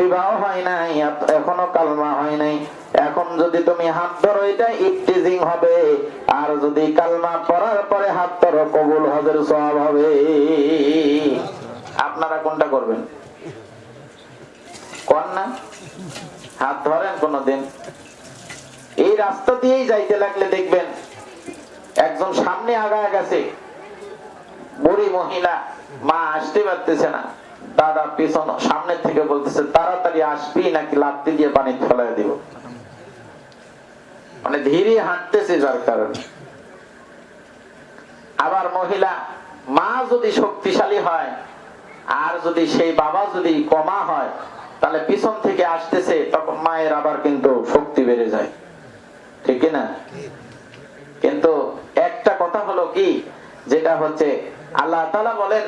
বিবাহ হয় নাই, এখনো কালমা হয় নাই, এখন যদি তুমি হাত ধরো এটা ইফতিজিং হবে, আর যদি কালমা পড়ার পরে হাত ধরো কবুল হজের সওয়াব হবে। আপনারা কোনটা করবেন? কোন না হাত ধরেন কোনদিন। এই রাস্তা দিয়েই যাইতে লাগলে দেখবেন একজন সামনে আগায় গেছে, বুড়ি মহিলা, মা আসতে পারতেছে না, দাদা পিছন সামনে থেকে বলতেছে তাড়াতাড়ি আসবি নাকি লাফতি দিয়ে পানি ফেলাই দিব। মানে ধীরে হাঁটতেছে যার কারণে। আবার মহিলা মা যদি শক্তিশালী হয় আর যদি সেই বাবা যদি কমা হয়, তাহলে পিছন থেকে আসতেছে, তখন মায়ের আবার কিন্তু শক্তি বেড়ে যায়, ঠিক না? কিন্তু একটা কথা হলো কি, যেটা হচ্ছে আল্লাহ তাআলা বলেন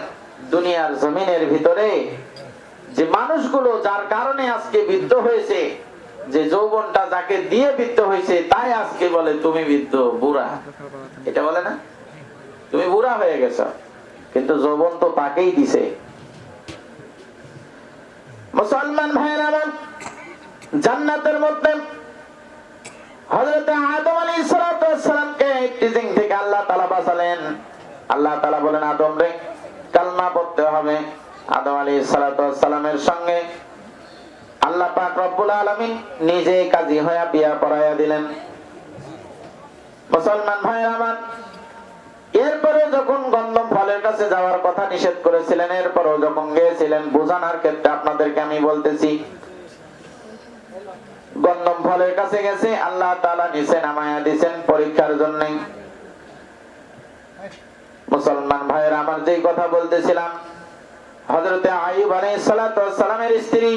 দুনিয়ার জমিনের ভিতরে যে মানুষগুলো যার কারণে আজকে বৃদ্ধ হয়েছে, যে যৌবনটা যাকে দিয়ে বৃদ্ধ হয়েছে, তাই আজকে বলে তুমি বৃদ্ধ বুড়া। এটা বলে না, তুমি বুড়া হয়ে গেছো, কিন্তু যৌবন তো তাকেই দিছে। মুসলমান ভাইরা আমার, জান্নাতের মধ্যে হযরত আদম আলাইহিস সালামকে টিজিং থেকে আল্লাহ তাআলা বাঁচালেন। আল্লাহ তাআলা বলেন আদম রে কালমা পড়তে হবে। আদম আলাইহিস সালামের সঙ্গে আল্লাহ পাক রব্বুল আলামিন নিজে কাজী হয়ে বিয়া পড়াইয়া দিলেন। মুসলমান ভাইরা আমার, এরপরে যখন গন্ধম ফলের কাছে যাওয়ার কথা নিষেধ করেছিলেন, এরপরেও যখন গিয়েছিলেন, বোঝানোর ক্ষেত্রে আপনাদেরকে আমি বলতেছি, গন্ধম ফলের কাছে গেছে, আল্লাহ তাআলা নিচে নামায়া দিয়েছেন পরীক্ষার জন্য। মুসলমান ভাইরা আমার, যেই কথা বলতেছিলাম, হযরতে আইয়ুব আলাইহিস সালামের স্ত্রী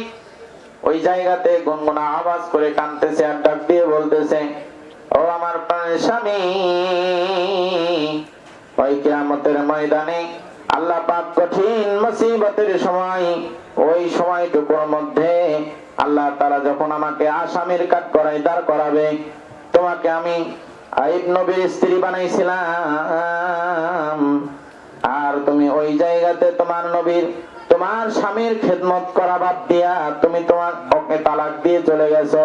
ওই জায়গাতে গুনগুনা আওয়াজ করে কাঁদতেছে আর ডাক দিয়ে বলতেছে, ও আমার প্রাণের স্বামী, ওই কিয়ামতের ময়দানে আল্লাহ পাক কঠিন মুসিবতের সময়, ওই সময়টুকুর মধ্যে আল্লাহ তাআলা যখন আমাকে আসামির কাঠগড়ায় দাঁড় করাবে, তোমাকে আমি আইয়ুব নবীর স্ত্রী বানাইছিলাম, আর তুমি ওই জায়গাতে তোমার নবীর, তোমার স্বামীর খেদমত করা বাদ দিয়া তুমি তোমার ওকে তালাক দিয়ে চলে গেছো।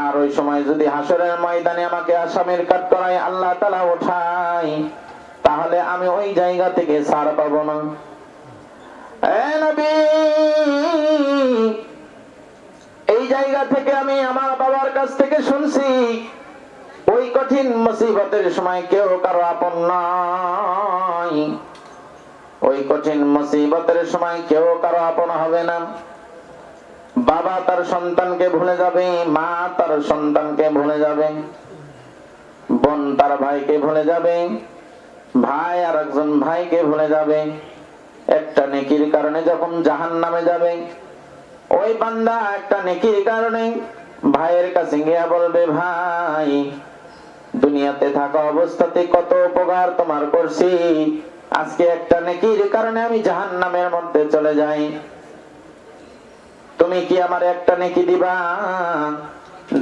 আর ওই সময় যদি হাসরের ময়দানে আমাকে আসামির কাঠগড়ায় আল্লাহ তাআলা ওঠায়, তাহলে আমি ওই জায়গা থেকে ছাড় পাবো না। এ নবী, এই জায়গা থেকে আমি আমার বাবার কাছ থেকে শুনছি, ওই কঠিন মুসিবতের সময় কেউ কারো আপন নয়, ওই কঠিন মুসিবতের সময় কেউ কারো আপন হবে না। বাবা তার সন্তানকে ভুলে যাবে, মা তার সন্তানকে ভুলে যাবে, বোন তার ভাইকে ভুলে যাবে, ভাই আর একজন ভাইকে ভুলে যাবে। একটা নেকির কারণে যখন জাহান্নামে যাবে, ওই বান্দা একটা নেকির কারণে ভাইয়ের কাছে গিয়া বলবে, ভাই দুনিয়াতে থাকা অবস্থাতে কত উপকার তোমার করছি, আজকে একটা নেকির কারণে আমি জাহান্নামের মধ্যে চলে যাই, তুমি কি আমার একটা নেকি দিবা?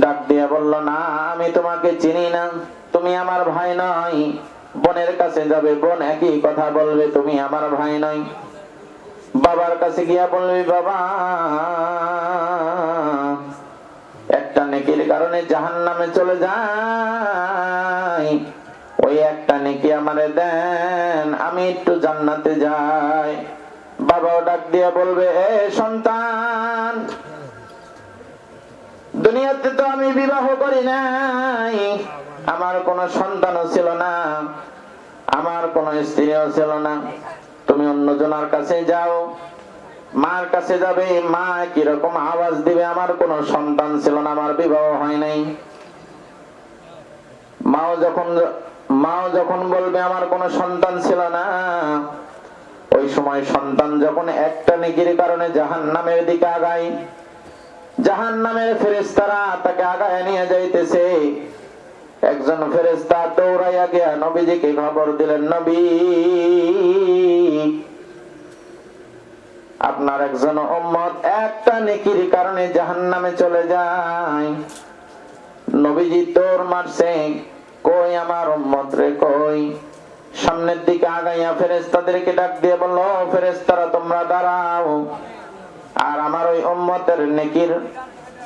ডাক দিয়া বলল, না আমি তোমাকে চিনি না, তুমি আমার ভাই নয়। বোনের কাছে যাবে, বোন একই কথা বলবে, তুমি আমার ভাই নয়। বাবার কাছে গিয়া বলবে, বাবা একটা নেকির কারণে জাহান্নামে চলে যাই, ওই একটা নেকি আমারে দেন, আমি একটু জান্নাতে যাই। বাবাও ডাক দিয়া বলবে, এ সন্তান, দুনিয়াতে তো আমি বিবাহ করি নাই, আমার কোনো সন্তানও ছিল না, আমার কোনো স্ত্রীও ছিল না, তুমি অন্যজনের কাছে যাও। মার কাছে যাবে, মা কিরকম আওয়াজ দিবে, আমার কোনো সন্তান ছিল না, আমার বিবাহ হয় নাই। মাও যখন বলবে আমার কোনো সন্তান ছিল না, ওই সময় সন্তান যখন একটা নেকির কারণে জাহান্নামের দিকে আগায়, জাহান্নামের ফেরেশতারা তাকে আগায় নিয়ে যাইতেছে। একজন ফেরেশতা দৌড়াইয়া গিয়া নবীজিকে খবর দিলেন, নবী আপনার একজন উম্মত একটা নেকির কারণে জাহান্নামে চলে যায়। নবীজি দৌড় মারছে, কই আমার উম্মত রে কই? সামনের দিকে আগাইয়া ফেরেশতাদেরকে ডাক দিয়ে বলল, ফেরেশতারা তোমরা দাঁড়াও। আর আমার ওই উম্মতের নেকির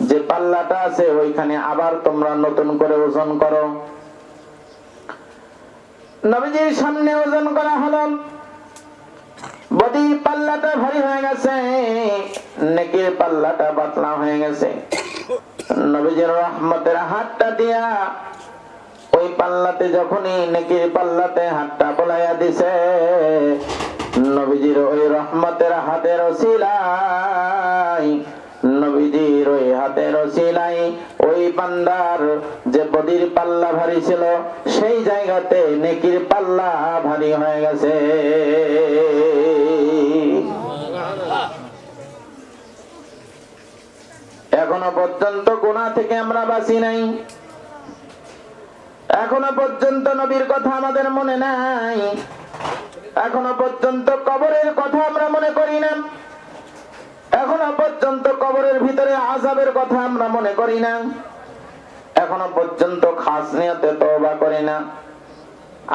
যে পাল্লাটা আছে ওইখানে আবার তোমরা নতুন করে ওজন করো। নবীজির সামনে ওজন করা হলো, বদির পাল্লাটা ভারী হয়ে গেছে, নেকির পাল্লাটা পাতলা হয়ে গেছে। নবীজির রহমতের হাতটা দিয়া ওই পাল্লাতে যখনই নেকির পাল্লাতে হাতটা বলাইয়া দিছে, নবীজির ওই রহমতের হাতের ওসিলাই, নবীজির ওই হাতের ওসিলাই ওই বান্দার যে বদির পাল্লা ভারী ছিল সেই জায়গাতে নেকির পাল্লা ভারী হয়ে গেছে। এখনো পর্যন্ত গুনাহ থেকে আমরা বাঁচি নাই, এখনো পর্যন্ত নবীর কথা আমাদের মনে নাই, এখনো পর্যন্ত কবরের কথা আমরা মনে করি না, এখনো পর্যন্ত কবরের ভিতরে আযাবের কথা আমরা মনে করি না, এখনো পর্যন্ত খাস নিয়তে তওবা করি না।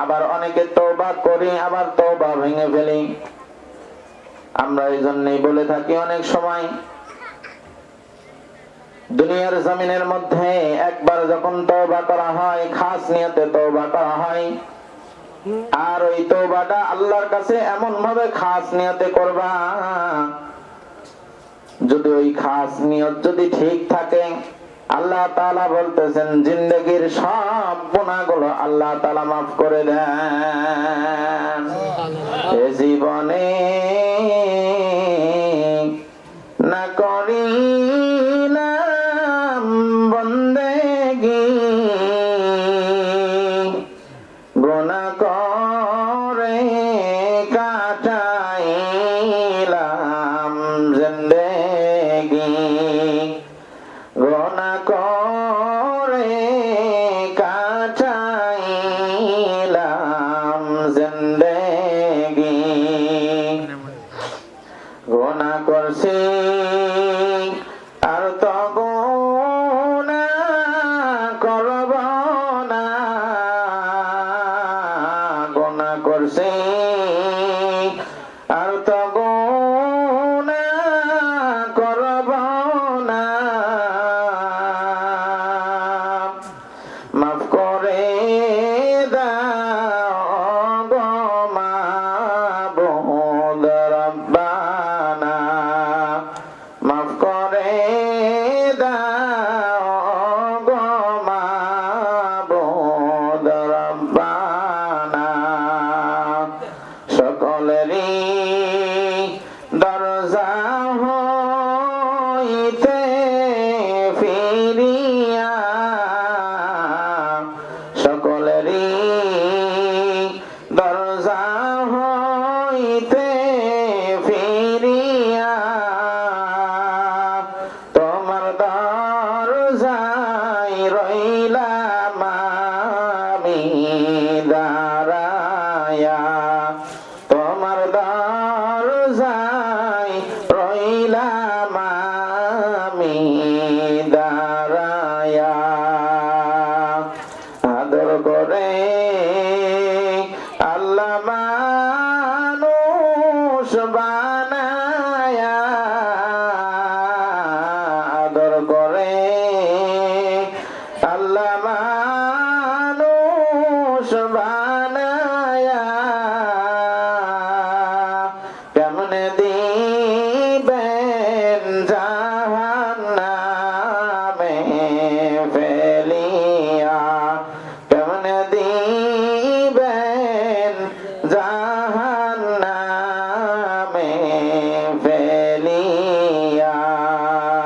আবার অনেকে তওবা করি, আবার তওবা ভেঙে ফেলি। আমরা এই জন্যই বলে থাকি অনেক সময়, দুনিয়ার জমিনের মধ্যে একবার যখন তওবা করা হয়, খাস নিয়তে তওবা করা হয়, আর ওই তওবাটা আল্লাহর কাছে এমন ভাবে খাস নিয়তে করবা, যদি ওই খাস নিয়ত যদি ঠিক থাকে, আল্লাহ তাআলা বলতেছেন জিন্দেগীর সব গুনাহগুলো আল্লাহ তাআলা মাফ করে দেন। এ জীবনে না করিলাম বন্দেগী, গুনাহ করে কাটাইলাম জিন্দেগী, গুনাহ করে কাটাইলাম জিন্দেগী। গুনাহ করছি আর তো গুনাহ করব না, গুনাহ করছি আর তো গুনাহ করব না, মাফ করে দাও গো মাবুদ রব্বানা, মাফ করে দাও গো মাবুদ রব্বানা। সকলেরই দরজা হইতে ফিরিয়া, সকলেরই দরজা হইতে ফিরিয়া, তোমার দরজায় রইলাম আমি দাঁড়ায়া, তোমার দরজায় রইলাম আমি দাঁড়ায়া। আদর করে আল্লাহ মানুষ বানায়া, আদর করে আল্লাহ মানুষ বানায়া, কেমনে দিবেন জাহান্নামে ফেলে